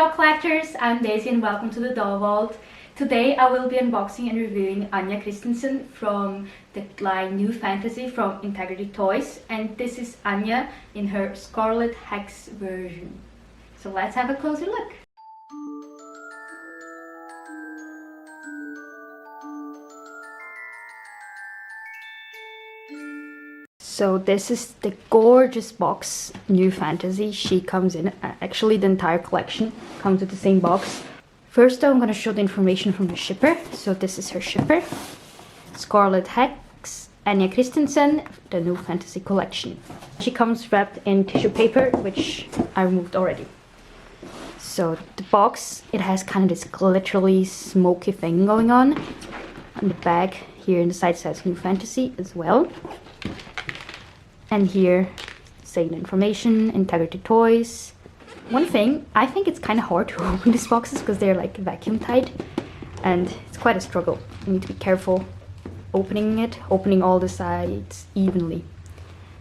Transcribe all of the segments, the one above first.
doll collectors, I'm Daisy and welcome to the Doll Vault. Today I will be unboxing and reviewing Anja Christensen from the line Nu.Fantasy from Integrity Toys, and this is Anja in her Scarlett Hex version. So let's have a closer look. So this is the gorgeous box Nu.Fantasy she comes in. Actually the entire collection comes with the same box. First I'm going to show the information from the shipper. So this is her shipper. Scarlett Hex, Anja Christensen, the Nu.Fantasy collection. She comes wrapped in tissue paper, which I removed already. So the box, it has kind of this glittery smoky thing going on. And the bag here in the side says Nu.Fantasy as well. And here, same information, Integrity Toys. One thing, I think it's kind of hard to open these boxes because they're like vacuum tied. And it's quite a struggle. You need to be careful opening it, opening all the sides evenly.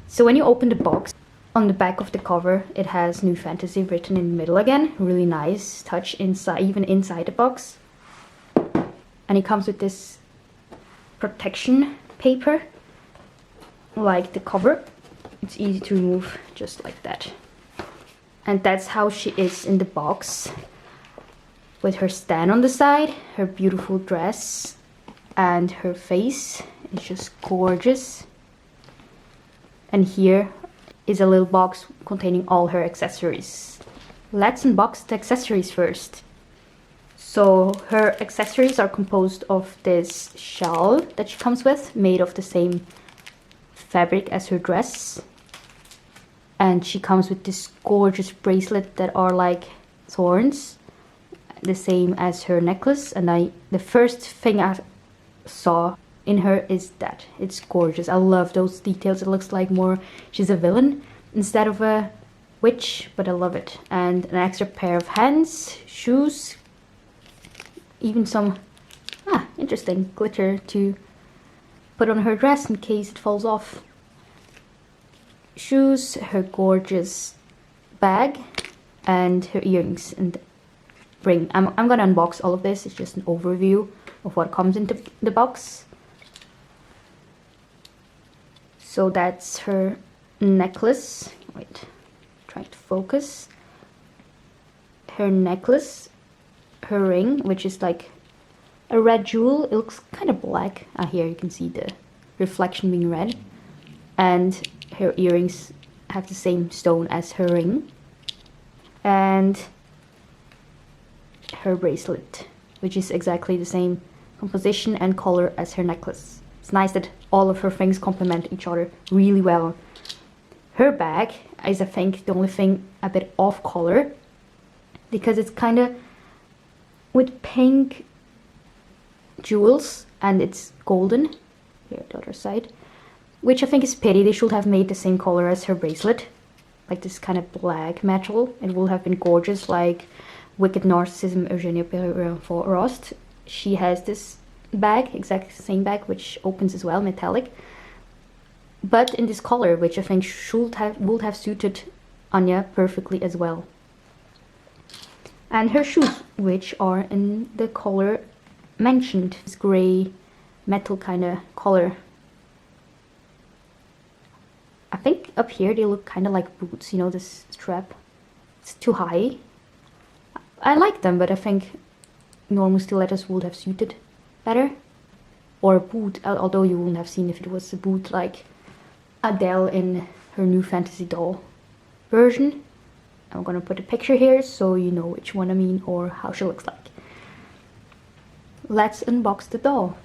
So when you open the box, on the back of the cover, it has Nu.Fantasy written in the middle again. Really nice touch inside, even inside the box. And it comes with this protection paper, like the cover. It's easy to remove just like that. And that's how she is in the box, with her stand on the side, her beautiful dress, and her face is just gorgeous. And here is a little box containing all her accessories. Let's unbox the accessories first. So her accessories are composed of this shawl that she comes with, made of the same fabric as her dress, and she comes with this gorgeous bracelet that are like thorns, the same as her necklace. And the first thing I saw in her is that it's gorgeous. I love those details. It looks like more she's a villain instead of a witch, but I love it. And an extra pair of hands, shoes, even some interesting glitter to put on her dress in case it falls off. Shoes, her gorgeous bag, and her earrings and ring. I'm gonna unbox all of this. It's just an overview of what comes into the box. So that's her necklace. Wait, trying to focus. Her necklace, her ring, which is like a red jewel. It looks kind of black. Here you can see the reflection being red. And her earrings have the same stone as her ring. And her bracelet, which is exactly the same composition and color as her necklace. It's nice that all of her things complement each other really well. Her bag is, I think, the only thing a bit off color, because it's kind of with pink jewels and it's golden. Here, the other side. Which I think is pity. They should have made the same color as her bracelet. Like this kind of black metal. It would have been gorgeous, like Wicked Narcissism Eugenia Perrost. She has this bag, exactly the same bag, which opens as well, metallic. But in this color, which I think would have suited Anja perfectly as well. And her shoes, which are in the color mentioned. This grey metal kind of color. I think up here they look kind of like boots, you know, this strap. It's too high. I like them, but I think normal stilettos would have suited better. Or a boot, although you wouldn't have seen if it was a boot like Adele in her Nu.Fantasy doll version. I'm gonna put a picture here so you know which one I mean or how she looks like. Let's unbox the doll.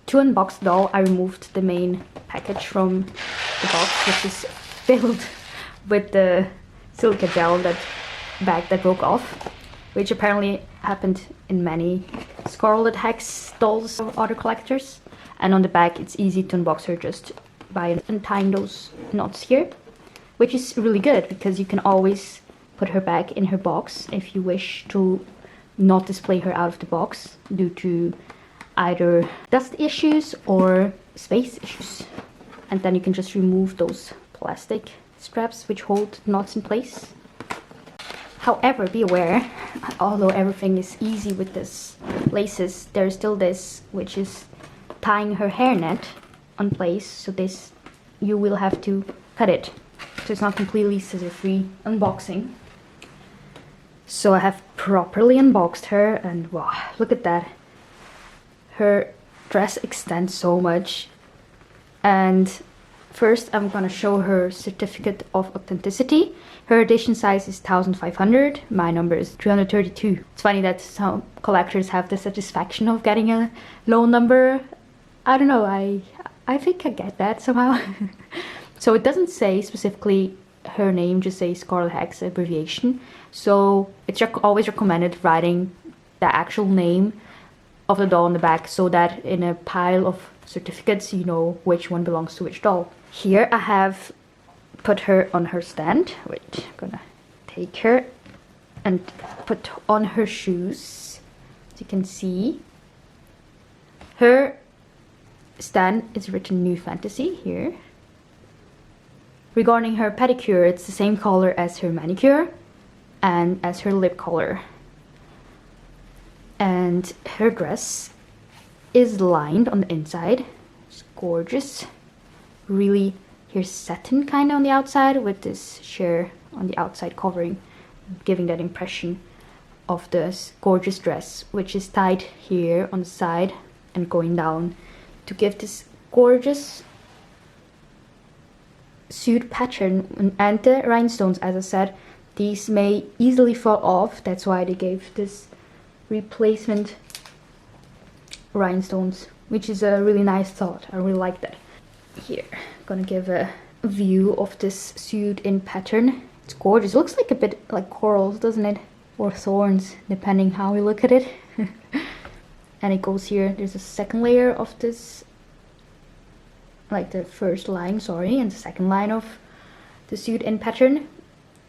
To unbox the doll, I removed the main package from the box, which is filled with the silica gel bag that broke off, which apparently happened in many Scarlett Hex dolls or other collectors. And on the back, it's easy to unbox her just by untying those knots here, which is really good because you can always put her back in her box if you wish to not display her out of the box due to either dust issues or space issues. And then you can just remove those plastic straps which hold knots in place. However, be aware, although everything is easy with this laces, there's still this, which is tying her hairnet on place. So this, you will have to cut it, so it's not completely scissor-free unboxing. So I have properly unboxed her, and wow, look at that. Her dress extends so much. And first I'm gonna show her certificate of authenticity. Her edition size is 1500, my number is 332. It's funny that some collectors have the satisfaction of getting a low number. I don't know, I think I get that somehow. So it doesn't say specifically her name, just say Scarlett Hex abbreviation. So it's always recommended writing the actual name of the doll on the back, so that in a pile of certificates you know which one belongs to which doll. Here I have put her on her stand. Wait, I'm gonna take her and put on her shoes. As you can see, her stand is written Nu.Fantasy here. Regarding her pedicure, it's the same color as her manicure and as her lip color. And her dress is lined on the inside. It's gorgeous. Really, here's satin kind of on the outside with this sheer on the outside covering, giving that impression of this gorgeous dress, which is tied here on the side and going down to give this gorgeous suit pattern. And the rhinestones, as I said, these may easily fall off. That's why they gave this replacement rhinestones, which is a really nice thought. I really like that. Here, I'm gonna give a view of this suit in pattern. It's gorgeous. It looks like a bit like corals, doesn't it? Or thorns, depending how you look at it. And it goes here. There's a second layer of this, like the first line, sorry, and the second line of the suit in pattern.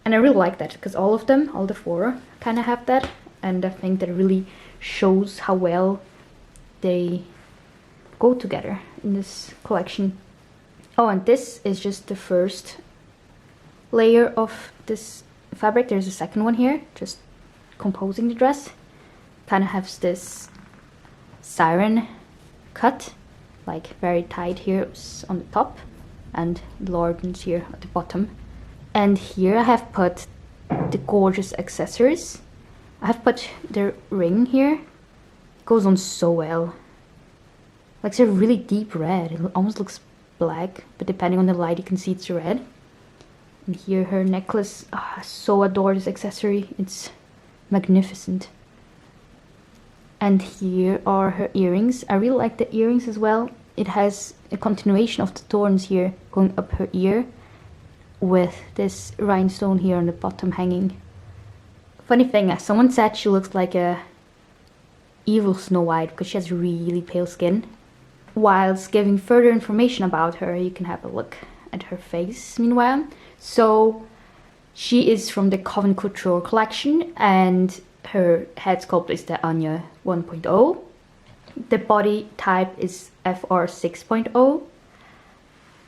And I really like that because all of them, all the four, kind of have that. And I think that really shows how well they go together in this collection. Oh, and this is just the first layer of this fabric. There's a second one here, just composing the dress. Kind of has this siren cut, like very tight here on the top, and Lordens here at the bottom. And here I have put the gorgeous accessories. I have put the ring here. It goes on so well. Like it's a really deep red. It almost looks black, but depending on the light you can see it's red. And here her necklace. Oh, I so adore this accessory. It's magnificent. And here are her earrings. I really like the earrings as well. It has a continuation of the thorns here going up her ear with this rhinestone here on the bottom hanging. Funny thing, someone said she looks like a evil Snow White because she has really pale skin. Whilst giving further information about her, you can have a look at her face meanwhile. So she is from the Coven Couture collection, and her head sculpt is the Anja 1.0. The body type is FR 6.0,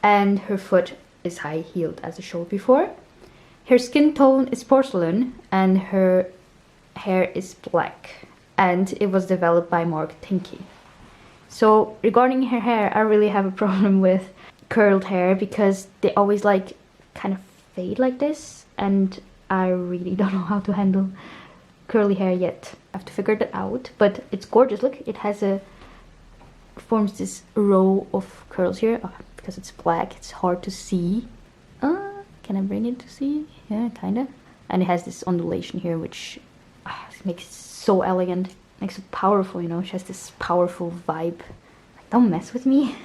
and her foot is high heeled as I showed before. Her skin tone is porcelain and her hair is black, and it was developed by Mark Tinky. So regarding her hair, I really have a problem with curled hair because they always like kind of fade like this, and I really don't know how to handle curly hair yet. I have to figure that out, but it's gorgeous. Look, it has forms this row of curls here. Oh, because it's black, it's hard to see. Can I bring it to see? Yeah, kinda. And it has this ondulation here, which makes it so elegant, makes it powerful, you know. She has this powerful vibe. Like, don't mess with me.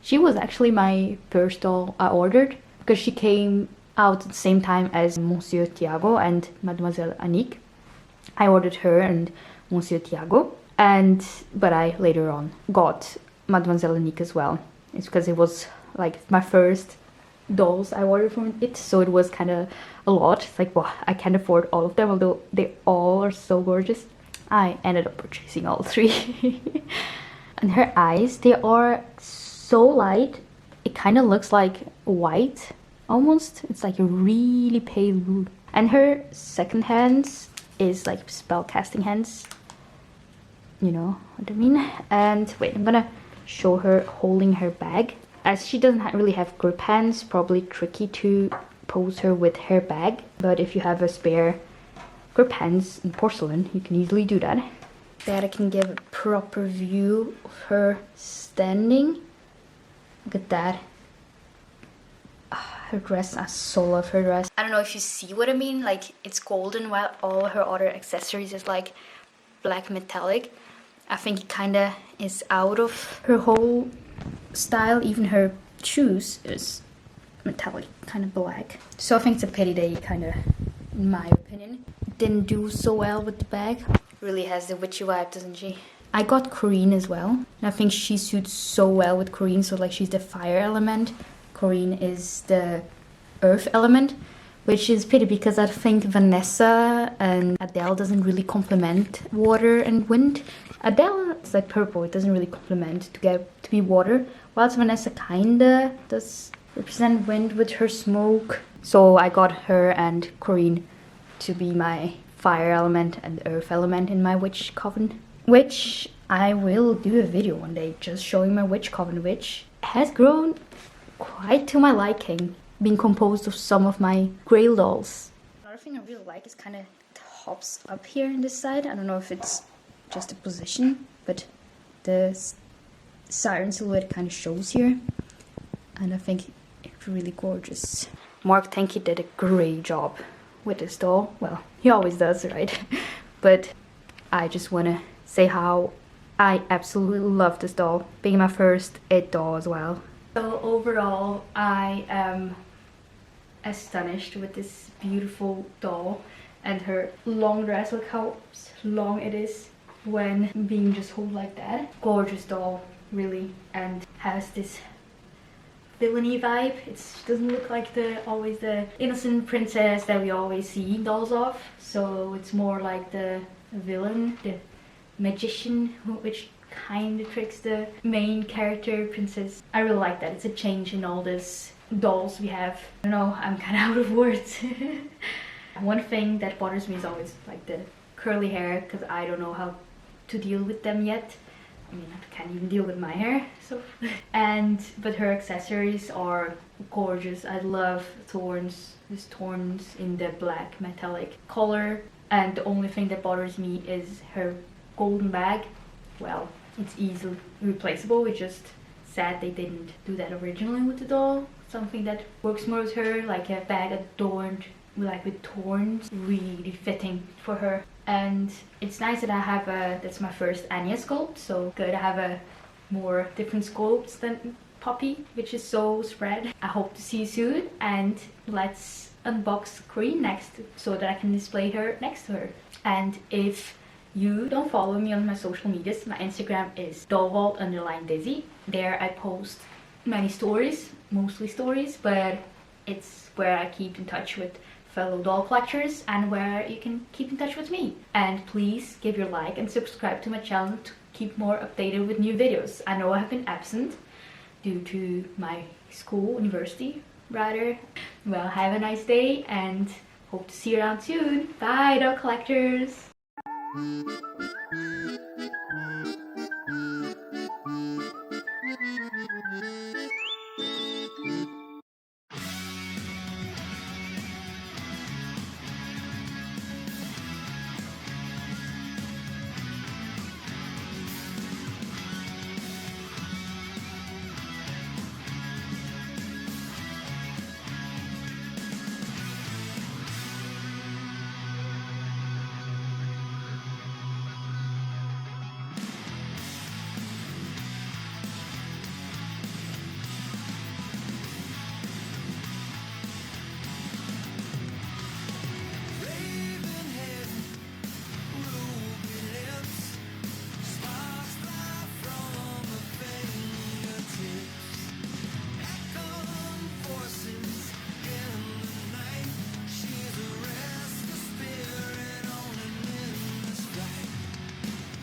She was actually my first doll I ordered because she came out at the same time as Monsieur Thiago and Mademoiselle Annick. I ordered her and Monsieur Thiago, but I later on got Mademoiselle Annick as well. It's because it was like my first dolls I ordered from it, so it was kind of a lot. It's like, well, I can't afford all of them, although they all are so gorgeous. I ended up purchasing all three. And her eyes, they are so light, it kind of looks like white almost. It's like a really pale blue. And her second hands is like spell casting hands. You know what I mean? And wait, I'm gonna show her holding her bag. As she doesn't really have grip hands, probably tricky to pose her with her bag. But if you have a spare grip hands in porcelain, you can easily do that. That I can give a proper view of her standing. Look at that. Her dress, I so love her dress. I don't know if you see what I mean, like it's golden while all her other accessories is like black metallic. I think it kind of is out of her whole style. Even her shoes is metallic, kind of black. So I think it's a pity they kind of, in my opinion, didn't do so well with the bag. Really has the witchy vibe, doesn't she? I got Corinne as well. And I think she suits so well with Corinne. So like she's the fire element. Corinne is the earth element, which is pity because I think Vanessa and Adele doesn't really complement water and wind. Adele is like purple, it doesn't really complement to be water, whilst Vanessa kinda does represent wind with her smoke. So I got her and Corinne to be my fire element and earth element in my witch coven, which I will do a video one day just showing my witch coven, which has grown quite to my liking, being composed of some of my grail dolls. Another thing I really like is kind of it hops up here in this side. I don't know if it's just a position, but the siren silhouette kind of shows here, and I think it's really gorgeous. Mark Tenke did a great job with this doll. Well, he always does, right? But I just want to say how I absolutely love this doll, being my first it doll as well. So overall, I am astonished with this beautiful doll and her long dress. Look how long it is when being just held like that. Gorgeous doll, really, and has this villainy vibe. It doesn't look like always the innocent princess that we always see dolls of. So it's more like the villain, the magician, which kind of tricks the main character princess. I really like that. It's a change in all these dolls we have. I don't know, I'm kind of out of words. One thing that bothers me is always like the curly hair, because I don't know how to deal with them yet. I mean, I can't even deal with my hair, so. But her accessories are gorgeous. I love thorns, these thorns in the black metallic color. And the only thing that bothers me is her golden bag. Well, it's easily replaceable. It's just sad they didn't do that originally with the doll. Something that works more with her, like a bag adorned like with thorns, really fitting for her. And it's nice that I have that's my first Anja sculpt, so good I have a more different sculpts than Poppy, which is so spread. I hope to see you soon, and let's unbox Corinne next so that I can display her next to her. And if you don't follow me on my social medias, my Instagram is dollvault_Dizzy. There I post many stories, mostly stories, but it's where I keep in touch with fellow doll collectors and where you can keep in touch with me. And please give your like and subscribe to my channel to keep more updated with new videos. I know I have been absent due to my school, university rather. Well, have a nice day and hope to see you around soon. Bye, doll collectors!